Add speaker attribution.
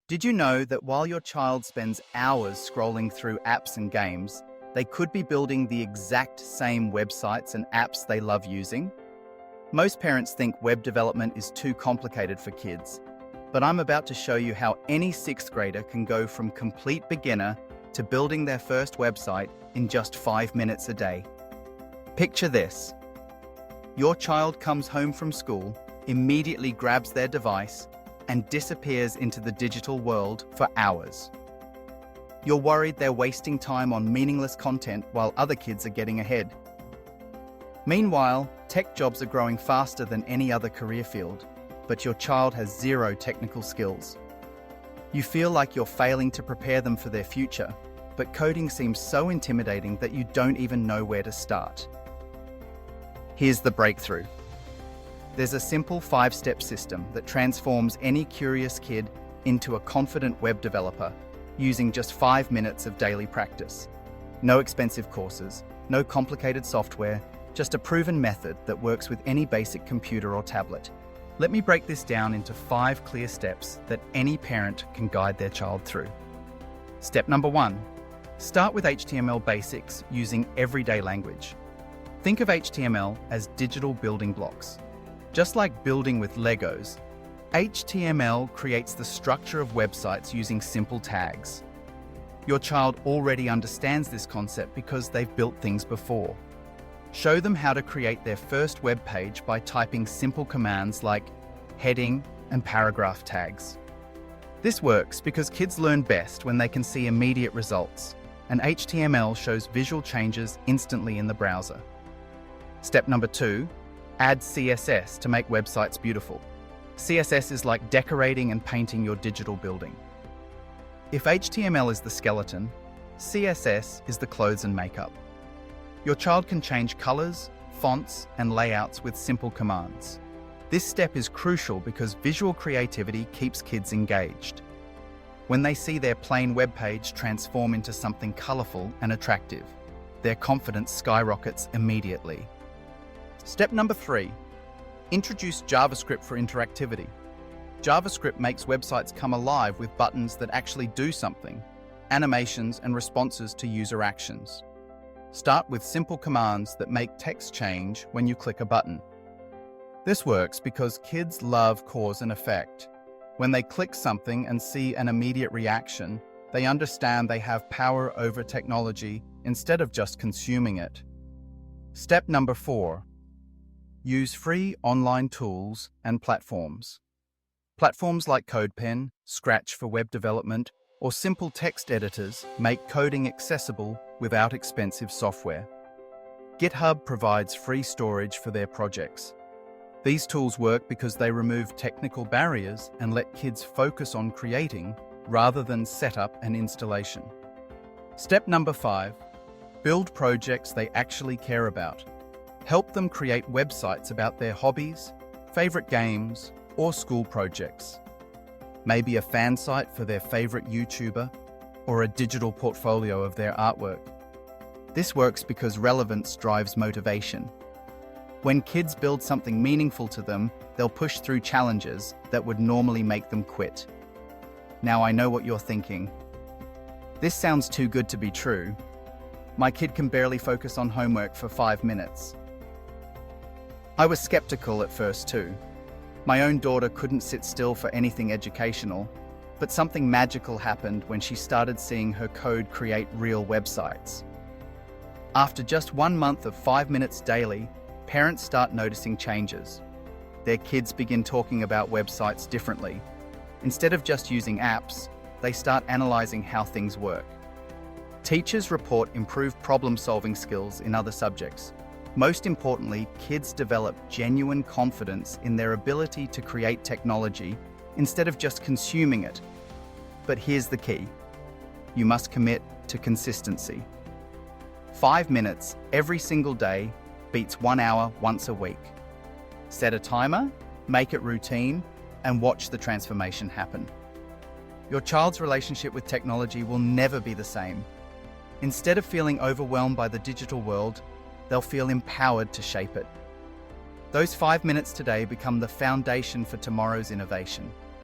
Speaker 1: Did you know that while your child spends hours scrolling through apps and games, they could be building the exact same websites and apps they love using? Most parents think web development is too complicated for kids, but I'm about to show you how any sixth grader can go from complete beginner to building their first website in just 5 minutes a day. Picture this. Your child comes home from school, immediately grabs their device, and disappears into the digital world for hours. You're worried they're wasting time on meaningless content while other kids are getting ahead. Meanwhile, tech jobs are growing faster than any other career field, but your child has zero technical skills. You feel like you're failing to prepare them for their future, but coding seems so intimidating that you don't even know where to start. Here's the breakthrough. There's a simple 5-step system that transforms any curious kid into a confident web developer using just 5 minutes of daily practice. No expensive courses, no complicated software, just a proven method that works with any basic computer or tablet. Let me break this down into 5 clear steps that any parent can guide their child through. Step number 1. Start with HTML basics using everyday language. Think of HTML as digital building blocks. Just like building with Legos, HTML creates the structure of websites using simple tags. Your child already understands this concept because they've built things before. Show them how to create their first web page by typing simple commands like heading and paragraph tags. This works because kids learn best when they can see immediate results, and HTML shows visual changes instantly in the browser. Step number 2. Add CSS to make websites beautiful. CSS is like decorating and painting your digital building. If HTML is the skeleton, CSS is the clothes and makeup. Your child can change colors, fonts, and layouts with simple commands. This step is crucial because visual creativity keeps kids engaged. When they see their plain web page transform into something colorful and attractive, their confidence skyrockets immediately. Step number 3. Introduce JavaScript for interactivity. JavaScript makes websites come alive with buttons that actually do something, animations and responses to user actions. Start with simple commands that make text change when you click a button. This works because kids love cause and effect. When they click something and see an immediate reaction, they understand they have power over technology instead of just consuming it. Step number 4. Use free online tools and platforms. Platforms like CodePen, Scratch for web development, or simple text editors make coding accessible without expensive software. GitHub provides free storage for their projects. These tools work because they remove technical barriers and let kids focus on creating rather than setup and installation. Step number 5. Build projects they actually care about. Help them create websites about their hobbies, favorite games, or school projects. Maybe a fan site for their favorite YouTuber, or a digital portfolio of their artwork. This works because relevance drives motivation. When kids build something meaningful to them, they'll push through challenges that would normally make them quit. Now I know what you're thinking. This sounds too good to be true. My kid can barely focus on homework for 5 minutes. I was skeptical at first too. My own daughter couldn't sit still for anything educational, but something magical happened when she started seeing her code create real websites. After just 1 month of 5 minutes daily, parents start noticing changes. Their kids begin talking about websites differently. Instead of just using apps, they start analyzing how things work. Teachers report improved problem-solving skills in other subjects. Most importantly, kids develop genuine confidence in their ability to create technology instead of just consuming it. But here's the key. You must commit to consistency. 5 minutes every single day beats 1 hour once a week. Set a timer, make it routine, and watch the transformation happen. Your child's relationship with technology will never be the same. Instead of feeling overwhelmed by the digital world, they'll feel empowered to shape it. Those 5 minutes today become the foundation for tomorrow's innovation.